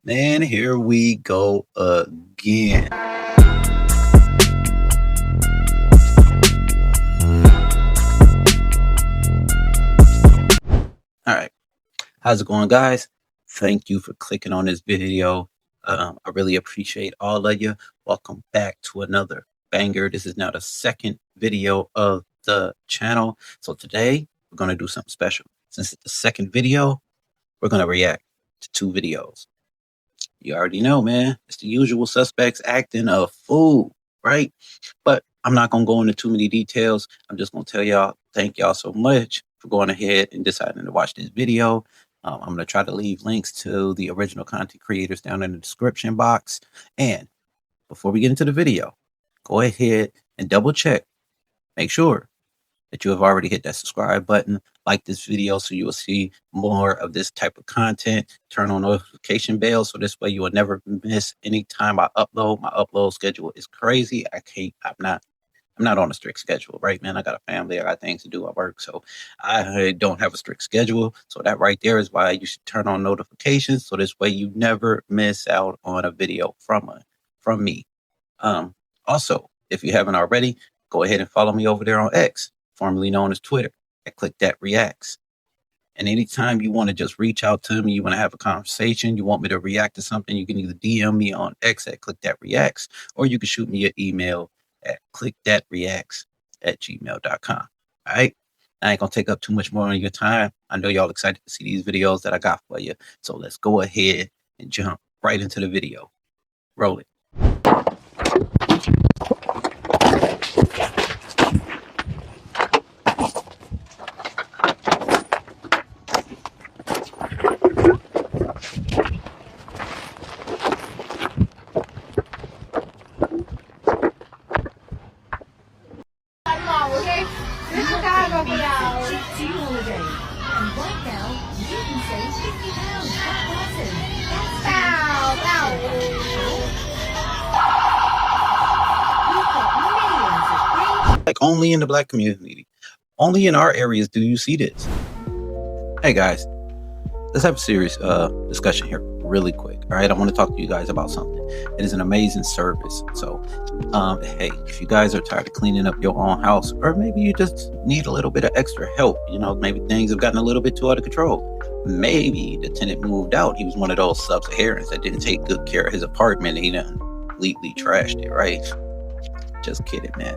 Man, here we go again. All right. How's it going, guys? Thank you for clicking on this video. I really appreciate all of you. Welcome back to another banger. This is now the second video of the channel. So today we're going to do something special. Since it's the second video, we're going to react to two videos. You already know, man. It's the usual suspects acting a fool, right? But I'm not going to go into too many details. I'm just going to tell y'all, thank y'all so much for going ahead and deciding to watch this video. I'm going to try to leave links to the original content creators down in the description box. And before we get into the video, go ahead and double check. Make sure that you have already hit that subscribe button, like this video so you will see more of this type of content. Turn on notification bell so this way you will never miss any time I upload. My upload schedule is crazy. I'm not on a strict schedule, right, man? I got a family, I got things to do at work, so I don't have a strict schedule. So that right there is why you should turn on notifications so this way you never miss out on a video from me. Also, if you haven't already, go ahead and follow me over there on X, formerly known as Twitter. Click that reacts. And anytime you want to just reach out to me, you want to have a conversation, you want me to react to something, you can either DM me on X at click that reacts, or you can shoot me an email at clickthatreacts@gmail.com. All right. I ain't going to take up too much more of your time. I know y'all excited to see these videos that I got for you. So let's go ahead and jump right into the video. Roll it. Like only in the Black community, only in our areas do you see this. Hey guys, let's have a serious discussion here really quick. All right, I want to talk to you guys about something. It is an amazing service. So hey, if you guys are tired of cleaning up your own house, or maybe you just need a little bit of extra help, maybe things have gotten a little bit too out of control. Maybe the tenant moved out. He was one of those sub-Saharans that didn't take good care of his apartment and he done completely trashed it, right? Just kidding, man.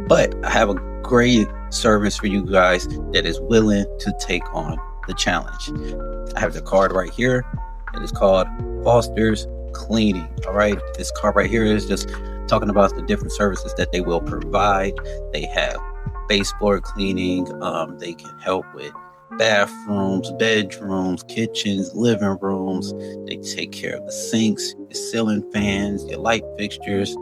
But I have a great service for you guys that is willing to take on the challenge. I have the card right here. It is called Foster's Cleaning. All right. This card right here is just talking about the different services that they will provide. They have baseboard cleaning. They can help with bathrooms, bedrooms, kitchens, living rooms. They take care of the sinks, the ceiling fans, your light fixtures,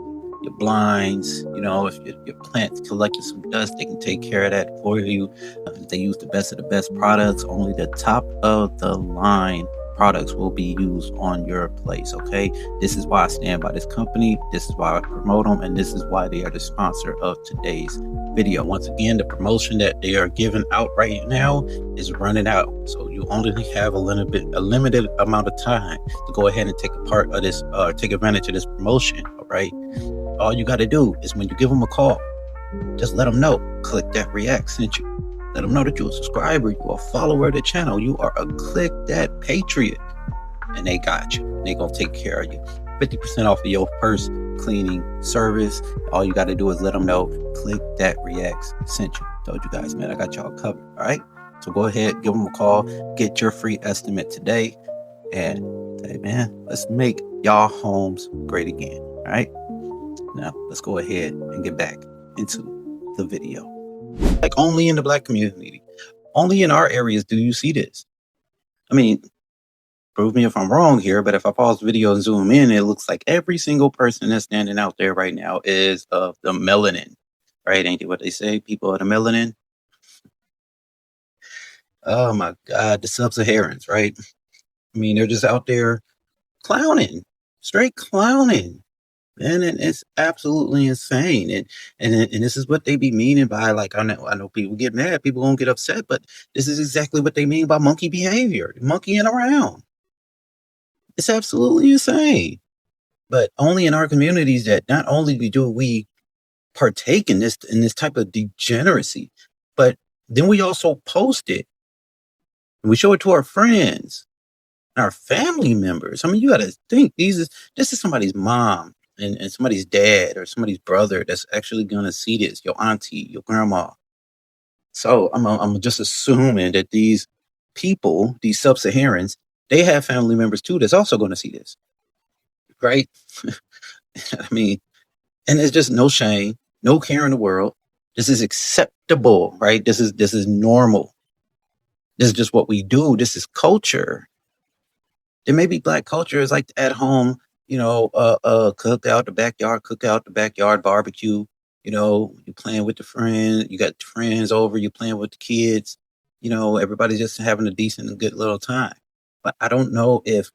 your blinds. If your plant's collecting some dust, they can take care of that for you. They use the best of the best products. Only the top of the line products will be used on your place. Okay, this is why I stand by this company. This is why I promote them, and this is why they are the sponsor of today's video. Once again, the promotion that they are giving out right now is running out, so you only have a limited amount of time to go ahead and take take advantage of this promotion. All right. All you got to do is when you give them a call, just let them know, Click That React sent you. Let them know that you're a subscriber, you're a follower of the channel, you are a Click That Patriot. And they got you. They going to take care of you. 50% off of your first cleaning service. All you got to do is let them know, Click That Reacts sent you. Told you guys, man, I got y'all covered. All right. So go ahead, give them a call, get your free estimate today. And hey, man, let's make y'all homes great again. All right. Now, let's go ahead and get back into the video. Like only in the Black community, only in our areas do you see this. I mean, prove me if I'm wrong here, but if I pause the video and zoom in, it looks like every single person that's standing out there right now is of the melanin, right? Ain't it what they say? People are the melanin. Oh my God, the sub-Saharans, right? I mean, they're just out there clowning, straight clowning. And it's absolutely insane. And this is what they be meaning by, like, I know people get mad, people gonna get upset, but this is exactly what they mean by monkey behavior, monkeying around. It's absolutely insane. But only in our communities that not only do we partake in this type of degeneracy, but then we also post it and we show it to our friends, our family members. I mean, you got to think this is somebody's mom and somebody's dad or somebody's brother that's actually gonna see this. Your auntie, your grandma. So I'm just assuming that these people, these sub-Saharans, they have family members too that's also going to see this, right? I mean, and there's just no shame, no care in the world. This is acceptable, right? This is normal. This is just what we do. This is culture. There may be black culture is like at home, cook out the backyard barbecue. You playing with the friend, you got friends over, you playing with the kids. Everybody's just having a decent and good little time. But I don't know if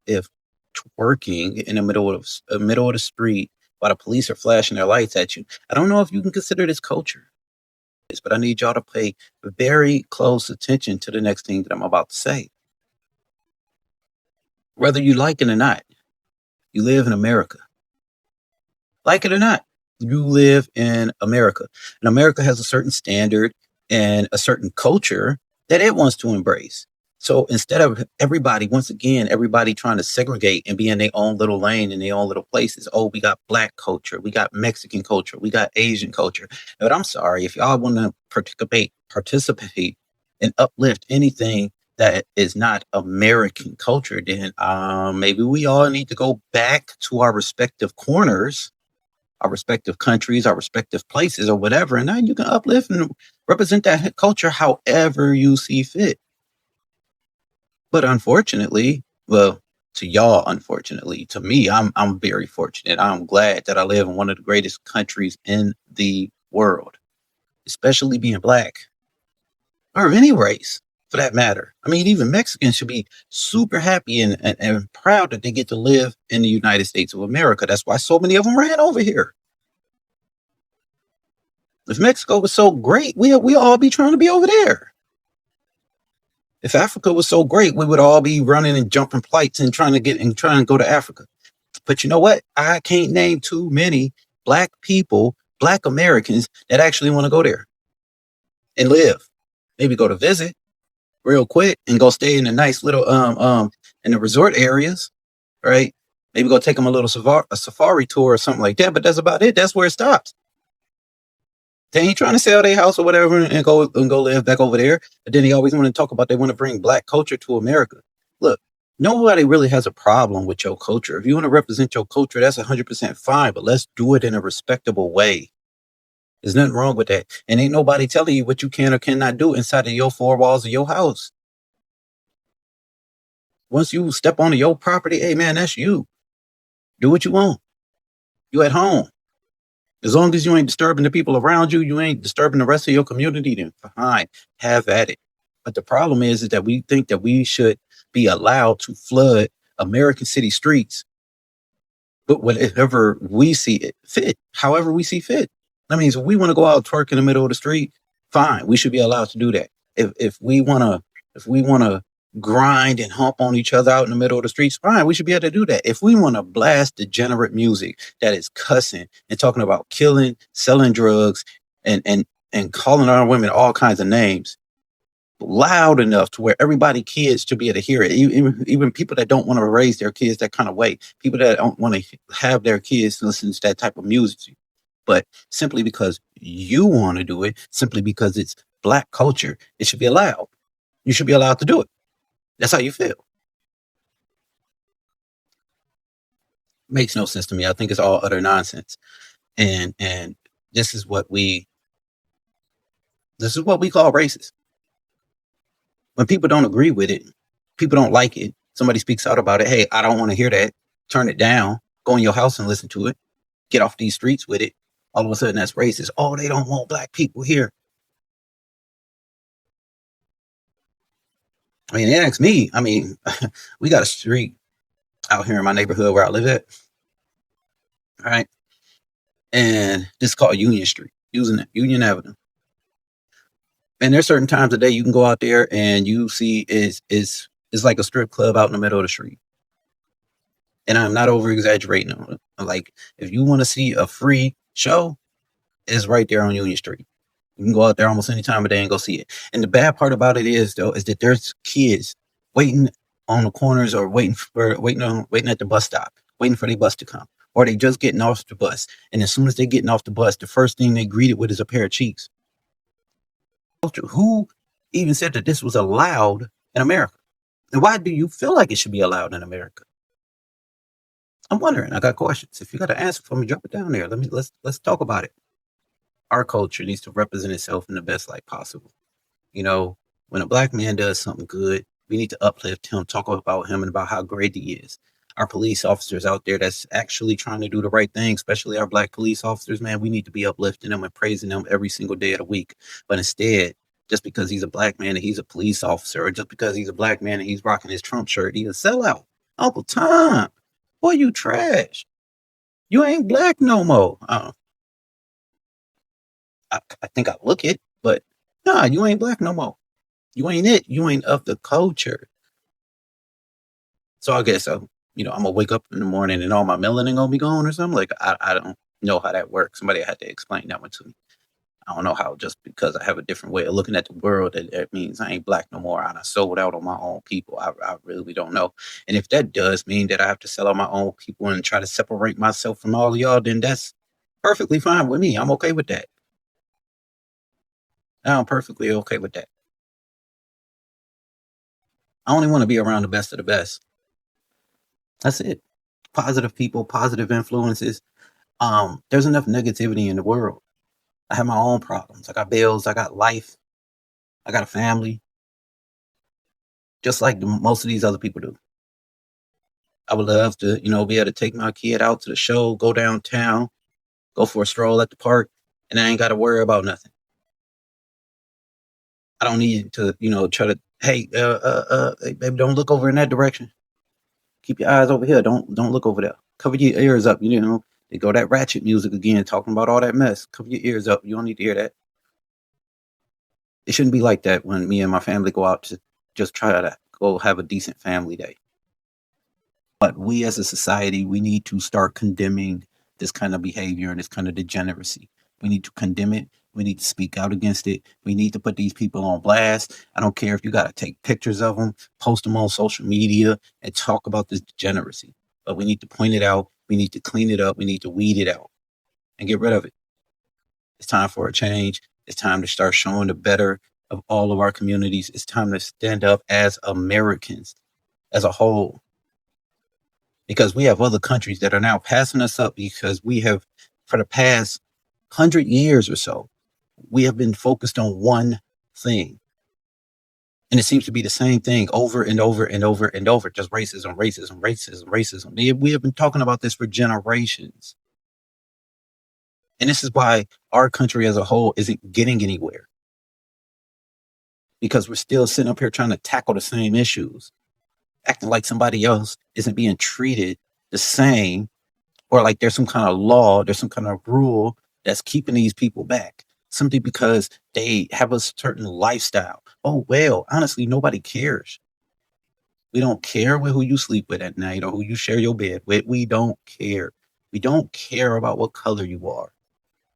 twerking in the middle of the street while the police are flashing their lights at you. I don't know if you can consider this culture. But I need y'all to pay very close attention to the next thing that I'm about to say. Whether you like it or not, you live in America. Like it or not, you live in America. And America has a certain standard and a certain culture that it wants to embrace. So instead of everybody trying to segregate and be in their own little lane in their own little places. Oh, we got black culture, we got Mexican culture, we got Asian culture. But I'm sorry, if y'all want to participate and uplift anything that is not American culture, then maybe we all need to go back to our respective corners, our respective countries, our respective places, or whatever, and now you can uplift and represent that culture however you see fit. But unfortunately, well, to y'all, unfortunately, to me, I'm very fortunate. I'm glad that I live in one of the greatest countries in the world, especially being black or of any race for that matter. I mean, even Mexicans should be super happy and proud that they get to live in the United States of America. That's why so many of them ran over here. If Mexico was so great, we all be trying to be over there. If Africa was so great, we would all be running and jumping flights and trying to go to Africa. But you know what? I can't name too many black people, black Americans that actually want to go there and live. Maybe go to visit real quick and go stay in a nice little in the resort areas, right? Maybe go take them a safari tour or something like that. But that's about it. That's where it stops. They ain't trying to sell their house or whatever and go live back over there. But then they always want to talk about they want to bring black culture to America. Look, nobody really has a problem with your culture. If you want to represent your culture, that's 100% fine. But let's do it in a respectable way. There's nothing wrong with that. And ain't nobody telling you what you can or cannot do inside of your four walls of your house. Once you step onto your property, hey man, that's you. Do what you want. You at home. As long as you ain't disturbing the people around you, you ain't disturbing the rest of your community, then fine, have at it. But the problem is that we think that we should be allowed to flood American city streets, but whatever we see it fit, however we see fit. That means if we want to go out twerk in the middle of the street, fine, we should be allowed to do that. If we wanna grind and hump on each other out in the middle of the streets, fine, we should be able to do that. If we want to blast degenerate music that is cussing and talking about killing, selling drugs, and calling our women all kinds of names loud enough to where everybody kids should be able to hear it, even people that don't want to raise their kids that kind of way, people that don't want to have their kids listen to that type of music, but simply because you want to do it, simply because it's black culture, it should be allowed. You should be allowed to do it. That's how you feel. Makes no sense to me. I think it's all utter nonsense. And this is what we call racist. When people don't agree with it, people don't like it, somebody speaks out about it, hey, I don't want to hear that, turn it down, go in your house and listen to it, get off these streets with it. All of a sudden that's racist. Oh, they don't want black people here. I mean, it asks me. I mean, we got a street out here in my neighborhood where I live at. All right. And this is called Union Street, using it, Union Avenue. And there's certain times of day you can go out there and you see is like a strip club out in the middle of the street. And I'm not over exaggerating. Like, if you want to see a free show, it's right there on Union Street. You can go out there almost any time of day and go see it. And the bad part about it is, though, is that there's kids waiting on the corners or waiting at the bus stop, waiting for their bus to come, or they just getting off the bus. And as soon as they getting off the bus, the first thing they greeted with is a pair of cheeks. Who even said that this was allowed in America? And why do you feel like it should be allowed in America? I'm wondering. I got questions. If you got an answer for me, drop it down there. Let's talk about it. Our culture needs to represent itself in the best light possible. You know, when a black man does something good, we need to uplift him, talk about him and about how great he is. Our police officers out there that's actually trying to do the right thing, especially our black police officers, man, we need to be uplifting them and praising them every single day of the week. But instead, just because he's a black man and he's a police officer, or just because he's a black man and he's rocking his Trump shirt, he's a sellout. Uncle Tom, boy, you trash. You ain't black no more. I think I look it, but nah, you ain't black no more. You ain't it. You ain't of the culture. So I guess I'm gonna wake up in the morning and all my melanin gonna be gone or something. Like I don't know how that works. Somebody had to explain that one to me. I don't know how just because I have a different way of looking at the world that means I ain't black no more. I done sold out on my own people. I really don't know. And if that does mean that I have to sell out my own people and try to separate myself from all of y'all, then that's perfectly fine with me. I'm okay with that. I'm perfectly okay with that. I only want to be around the best of the best. That's it. Positive people, positive influences. There's enough negativity in the world. I have my own problems. I got bills. I got life. I got a family, just like most of these other people do. I would love to, be able to take my kid out to the show, go downtown, go for a stroll at the park, and I ain't got to worry about nothing. I don't need to, try to, hey, baby, don't look over in that direction. Keep your eyes over here. Don't look over there. Cover your ears up. They go that ratchet music again, talking about all that mess. Cover your ears up. You don't need to hear that. It shouldn't be like that when me and my family go out to just try to go have a decent family day. But we as a society, we need to start condemning this kind of behavior and this kind of degeneracy. We need to condemn it. We need to speak out against it. We need to put these people on blast. I don't care if you got to take pictures of them, post them on social media, and talk about this degeneracy. But we need to point it out. We need to clean it up. We need to weed it out and get rid of it. It's time for a change. It's time to start showing the better of all of our communities. It's time to stand up as Americans as a whole. Because we have other countries that are now passing us up because we have, for the past 100 years or so, we have been focused on one thing. And it seems to be the same thing over and over and over and over, just racism, racism, racism, racism. We have been talking about this for generations. And this is why our country as a whole isn't getting anywhere. Because we're still sitting up here trying to tackle the same issues, acting like somebody else isn't being treated the same, or like there's some kind of law, there's some kind of rule that's keeping these people back simply because they have a certain lifestyle. Oh, well, honestly, nobody cares. We don't care with who you sleep with at night or who you share your bed with. We don't care. We don't care about what color you are.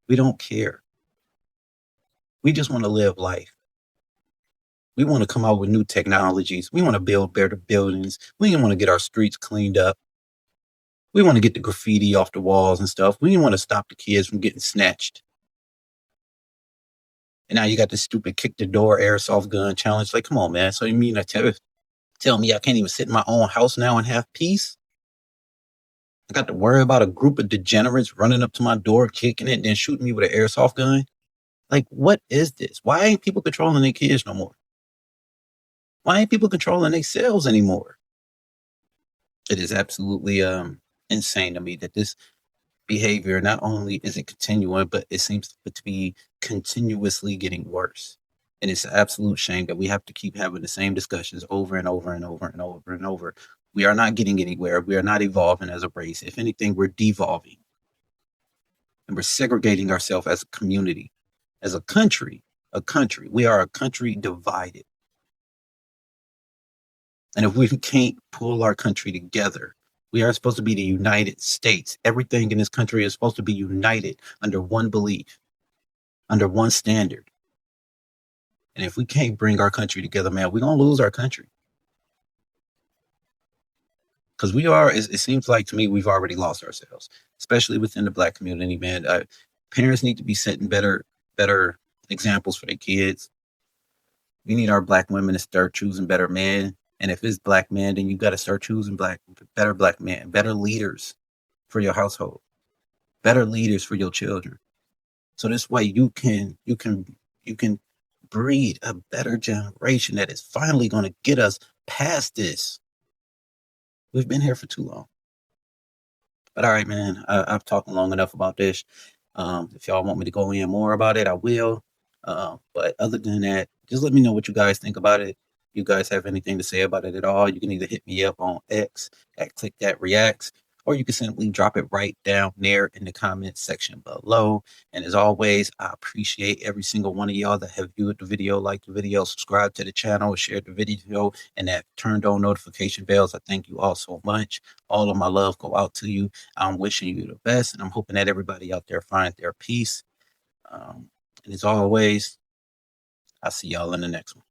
We don't care. We just want to live life. We want to come out with new technologies. We want to build better buildings. We want to get our streets cleaned up. We want to get the graffiti off the walls and stuff. We want to stop the kids from getting snatched. And now you got this stupid kick the door airsoft gun challenge. Like, come on, man. So you mean tell me I can't even sit in my own house now and have peace? I got to worry about a group of degenerates running up to my door, kicking it, and then shooting me with an airsoft gun? Like, what is this? Why ain't people controlling their kids no more? Why ain't people controlling themselves anymore? It is absolutely insane to me that this behavior not only is it continuing, but it seems to be continuously getting worse. And it's an absolute shame that we have to keep having the same discussions over and over and over and over and over. We are not getting anywhere. We are not evolving as a race. If anything, we're devolving. And we're segregating ourselves as a community, as a country. We are a country divided. And if we can't pull our country together, We are supposed to be the United States. Everything in this country is supposed to be united under one belief, under one standard. And if we can't bring our country together, man, we're going to lose our country. Because it seems like to me, we've already lost ourselves, especially within the Black community, man. Parents need to be setting better examples for their kids. We need our Black women to start choosing better men. And if it's Black men, then you got to start choosing better Black men, better leaders for your household, better leaders for your children. So this way you can breed a better generation that is finally going to get us past this. We've been here for too long. But all right, man, I've talked long enough about this. If y'all want me to go in more about it, I will. But other than that, just let me know what you guys think about it. You guys have anything to say about it at all, you can either hit me up on X at Click That Reacts, or you can simply drop it right down there in the comment section below. And as always, I appreciate every single one of y'all that have viewed the video, liked the video, subscribed to the channel, shared the video, and that turned on notification bells. I thank you all so much. All of my love go out to you. I'm wishing you the best, and I'm hoping that everybody out there finds their peace. And as always, I'll see y'all in the next one.